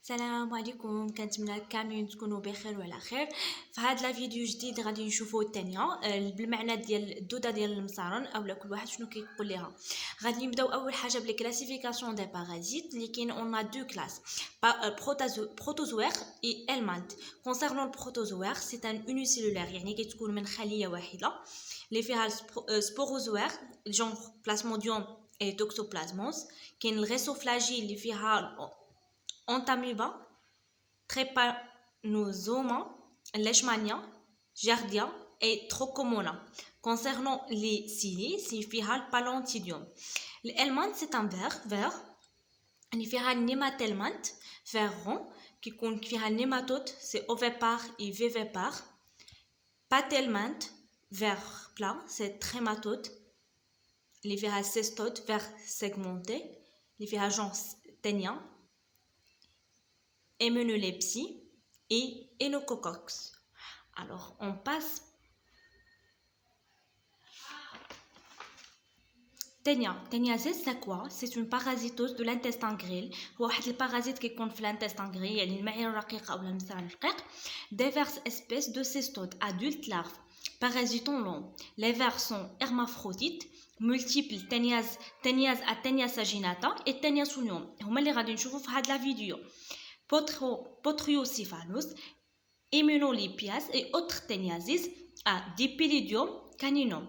السلام عليكم، كنتمنى كاملين تكونوا بخير وعلى خير. في هاد لا فيديو جديد غادي نشوفوا الثانيه بالمعنى ديال الدوده ديال المصارن اولا كل واحد شنو كيقول ليها. غادي نبداو اول حاجه بلي كلاسيفيكاسيون دي بارازيت اللي كاين اون دو كلاس بروتوزوير اي المانت. كونسيرنون البروتوزوير سي ان اونيسيلولير يعني كتكون من خليه واحده اللي فيها سبوروزوير جونغ بلازموديوم اي توكسوبلازموس. كاين الغيسوفلاجي اللي فيها Entamoeba, Trypanosoma, Leishmania, Giardia et Trachomona. Concernant les ciliés, c'est le Palantidium. L'helminthe, c'est un ver. Il y a un nématelminthe, ver rond, qui contient un nématode, c'est ovipare et vivipare. Patelminthe, ver plat, c'est trématode. Il y a un cestode, ver segmenté. Il y a un genre ténia. Héménolepsie et Enococox. Alors, on passe. Téniazis, c'est quoi? C'est une parasitose de l'intestin grêle. C'est un parasite qui compte l'intestin grêle. Il y a diverses espèces de cestodes, adultes, larves, parasitons longs. Les vers sont hermaphrodites, multiples, ténias à ténias saginata et ténias union. Vous allez voir la vidéo. Potriocephalus, Immunolipias et autres téniasis à Dipylidium caninum.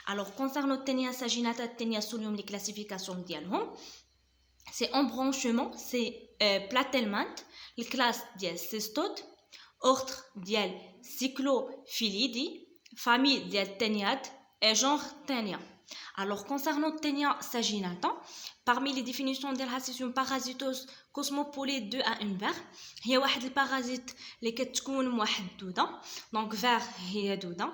Alors, concernant Ténia saginata et Ténia solium, les classifications dialhom, c'est en branchement, c'est platelminthe, les classes dial cestode, ordre dial cyclophilidae, famille dial Téniade et genre Ténia. Alors, concernant Ténia saginata, parmi les définitions de c'est une parasitose cosmopolite de à une ver. Il y a un parasite اللي كتكون واحد الدوده دونك ver هي دوده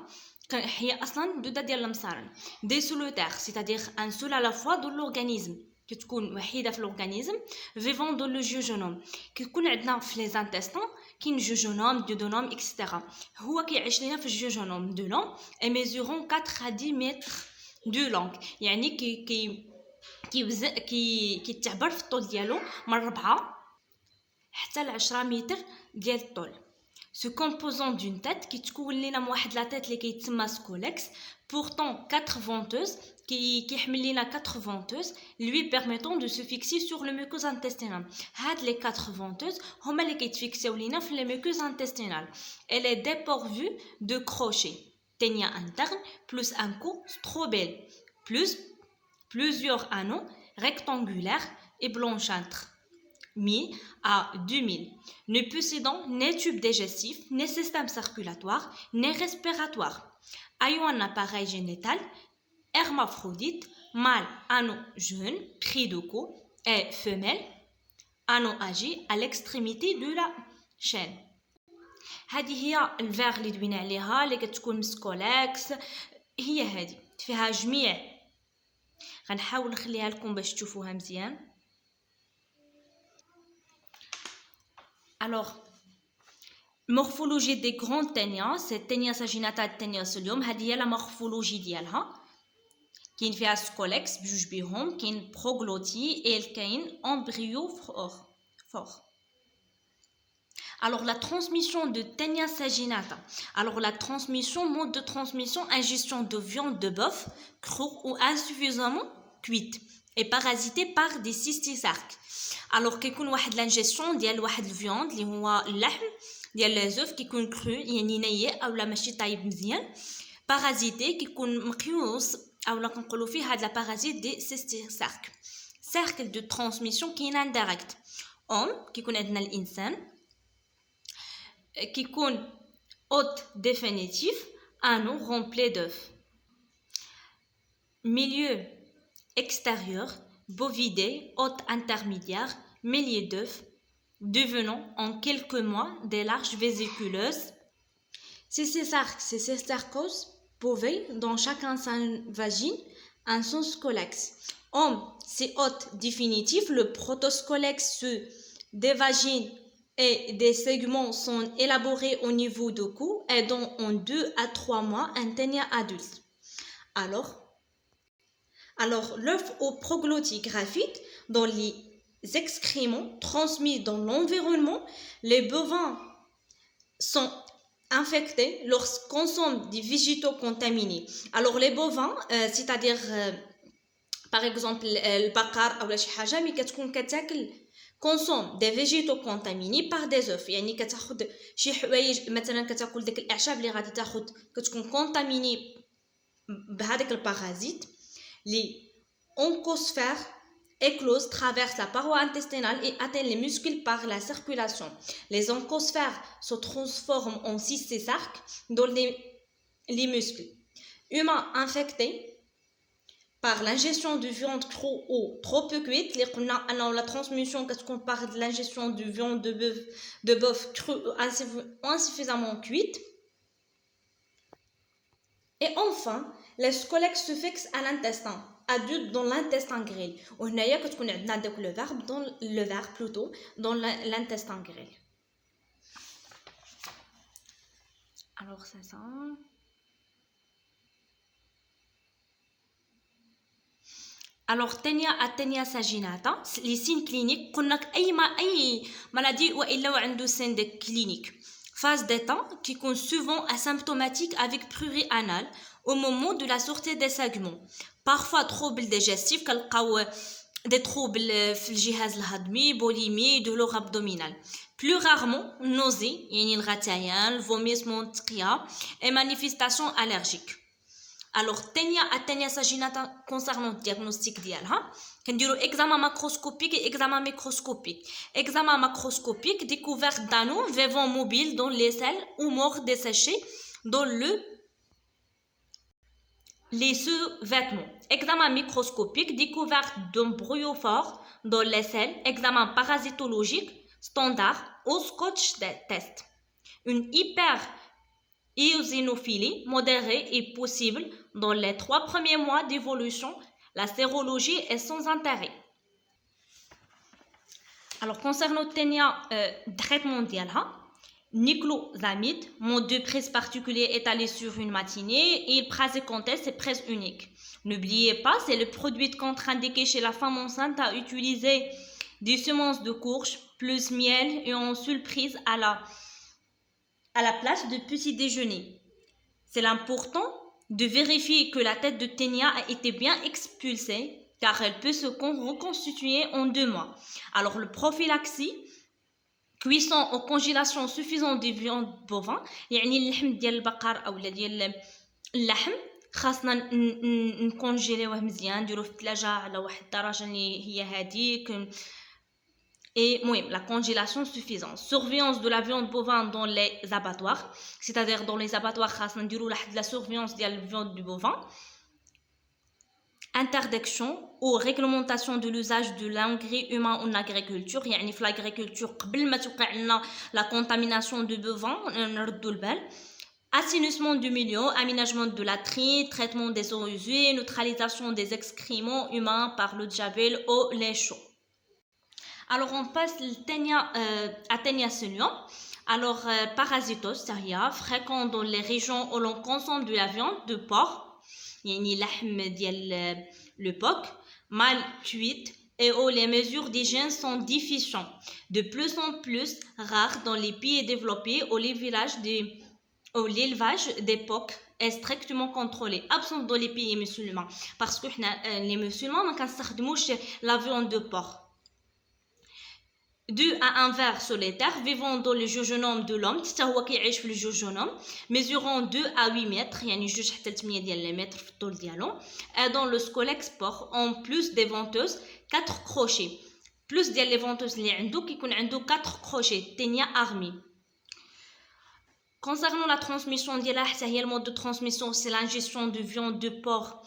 هي اصلا دوده ديال المصارن دي سولوتير c'est-à-dire un seul à la fois dans l'organisme كتكون وحيده في l'organisme vivant dans le jejunum كيكون عندنا في لي زانتستون كاين جوجونوم دودونوم اكسترا هو كيعيش لينا في الجوجونوم دو لون et mesurant 4 à 10 mètres de long يعني كيتعبر في الطول ديالو من 4 حتى ل 10 متر ديال الطول. Ce composant d'une tête كيتكون لينا من واحد لا تيت اللي كيتسمى سكولكس pourtant 4 venteuses كيحمل لينا 4 venteuses lui permettant de se fixer sur le muqueuse intestinale. هاد les 4 venteuses هما اللي كيتفيكسيو لينا في le muqueuse intestinale. Elle est dépourvue de crochets, ténia interne plus un cou strobel plus plusieurs anneaux rectangulaires et blanchâtres mis à 2000, ne possédant ni tube digestif, ni système circulatoire, ni respiratoire. Ayant un appareil génital hermaphrodite, mâle anneau jaune, pris de queue, et femelle anneau âgé à l'extrémité de la chaîne. هذه هي الفيغ اللي دوينا عليها اللي كتكون مسكولاكس هي هذه فيها جميع غنحاول نخليها لكم باش تشوفوها مزيان. Alors, morphologie des grandes ténias, c'est Ténia saginata et Ténia solium. هذه هي لا morphologie ديالها. كاين فيها سكولكس بجوج بيهم، كاين بروغلوتي et كاين embryo fort. Alors, la transmission de Ténia saginata. Alors, la transmission, mode de transmission, ingestion de viande de bœuf crue ou insuffisamment cuite et parasitée par des cystisarques. Alors كيكون واحد لانجيسيون ديال واحد الفيوند اللي هو اللحم ديال لي زوف كيكون كرو يعني ني اولا ماشي طايب مزيان بارازيتي كيكون مقيوس اولا كنقولوا فيه هاد لا بارازيت دي سيستيسارك. سيركل دو ترانسميسيون كاين انديريكت كيكون عندنا الانسان كيكون hôte définitif anneau rempli d'œufs. Milieu extérieur bovidé, hôte intermédiaire, milliers d'œufs, devenant en quelques mois des larges vésiculeuses. Cystosarcose, bovée, dans chacun sa vagine, un sens scolex. Homme, c'est hôte définitif, le protoscolex des vagines et des segments sont élaborés au niveau du cou et dont en 2 à 3 mois un ténia adulte. Alors l'œuf au proglottis graphite dans les excréments transmis dans l'environnement, les bovins sont infectés lorsqu'ils consomment des végétaux contaminés. Alors les bovins, c'est-à-dire par exemple البقر أو شي حاجة مي كتكون كتاكل consomme des végétaux contaminés par des œufs. يعني كتاخد شي حوايج مثلا كتاكل داك الاعشاب اللي غادي تاخد كتكون contaminée بهذاك البارازيت. Les oncosphères éclosent traversent la paroi intestinale et atteignent les muscles par la circulation. Les oncosphères se transforment en cystes dans les muscles. Humains infectés par l'ingestion de viande trop ou trop peu cuite, la transmission qu'on parle de l'ingestion de viande de bœuf crue insuffisamment cuite. Et enfin, les scolex se fixent à l'intestin, adulte dans l'intestin grêle. وهنايا كتكون عندنا داك le verbe plutôt dans l'intestin grêle. Alors c'est ça. Alors Taenia saginata, les signes cliniques قلنا اي maladie والا عنده signe clinique. Phase d'état qui est souvent asymptomatique avec prurit anal au moment de la sortie des segments. Parfois troubles digestifs كنلقاو des troubles في الجهاز الهضمي, boulimie, douleur abdominale. Plus rarement nausées, يعني الغثيان, vomissement, diarrhée et manifestations allergiques. Alors Taenia saginata concernant le diagnostic ديالها كنديروا examen macroscopique et examen microscopique. Examen macroscopique, découverte d'anneaux vivants mobiles dans les selles ou morts desséchés dans les sous-vêtements. Examen microscopique, découverte d'embryopores dans les selles. Examen parasitologique standard au Scotch test. Une hyper-éosinophilie modérée est possible dans les 3 premiers mois d'évolution. La sérologie est sans intérêt. Alors, concernant le traitement ديالها, niclosamide, mode de prise particulier étalé sur une matinée, et praziquantel, c'est prise unique. N'oubliez pas, c'est le produit contre-indiqué chez la femme enceinte à utiliser des semences de courge plus miel et en seule prise à la place de petit déjeuner. C'est important de vérifier que la tête de Taenia a été bien expulsée car elle peut se reconstituer en 2 mois. Alors le prophylaxie, cuisson ou congélation suffisante des viandes bovins, يعني اللحم ديال البقر او ديال اللحم خاصنا نكونجيليوه مزيان نديروه في الثلاجه على واحد الدرجه اللي هي هذيك. Et la congélation suffisante. Surveillance de la viande bovine dans les abattoirs, c'est-à-dire dans les abattoirs, la surveillance de la viande du bovin. Interdiction ou réglementation de l'usage de l'engrais humain en agriculture. يعني في l'agriculture قبل ما توقع لنا la contamination de bovins نردوا البال. Assainissement du milieu, aménagement de la latrines, traitement des eaux usées, neutralisation des excréments humains par le javel ou les chaux. Alors on passe à Taenia senior. Alors parasitose, c'est-à-dire fréquent dans les régions où l'on consomme de la viande de porc, يعني لحم ديال le porc mal cuite et où les mesures d'hygiène sont déficientes. De plus en plus rare dans les pays développés où l'élevage des porcs est strictement contrôlé, absent dans les pays musulmans parce que les musulmans ما كنستخدموش la viande de porc. Dû à un ver solitaire vivant dans le jejunum de l'homme, حتى هو كيعيش في الجوجونوم, mesurant 2 à 8 mètres, يعني 2 حتى 8 ديال المتر في الطول ديالو, et dans le scolex porc en plus des venteuses 4 crochets. Plus ديال les venteuses اللي عنده كيكون عنده 4 crochets, Taenia armée. Concernant la transmission ديالها حتى هي le mode de transmission c'est l'ingestion de viande de porc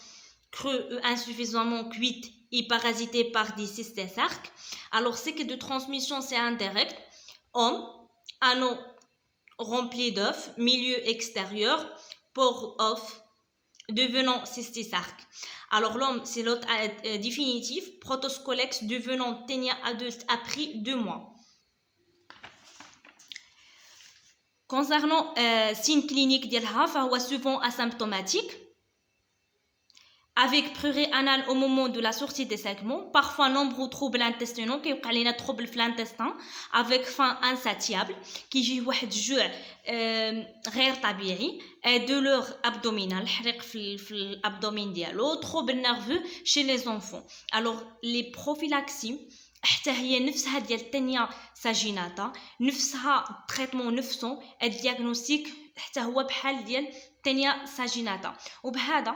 crue ou insuffisamment cuite et parasité par des cystes. Alors, ce qui est de transmission, c'est indirect. Homme, anneau rempli d'œufs, milieu extérieur, port off, devenant cystisarque. Alors, l'homme, c'est l'autre définitif. Protoscolex devenant Taenia adulte après 2 mois. Concernant signes cliniques, c'est souvent asymptomatique. avec prurée anale au moment de la sortie des segments, parfois nombreux troubles intestinaux qui يوقع لنا trouble في l'intestin avec faim insatiable كيجي واحد الجوع غير طبيعي douleur abdominale حريق في الابدومين ديالو trouble nerveux chez les enfants. Alors les prophylaxies حتى هي نفسها ديال التانية ساجيناتا نفسها التريتمون نفسه الدياغنوستيك حتى هو بحال ديال التانية ساجيناتا. وبهذا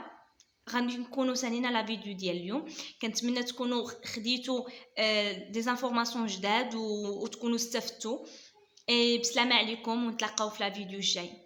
غادي نكونوا سالينا لا فيديو ديال اليوم. كنتمنى تكونوا خديتوا دي زانفورماسيون جداد وتكونوا استفدتوا. بسلامه عليكم ونتلاقاو في لا فيديو الجاي.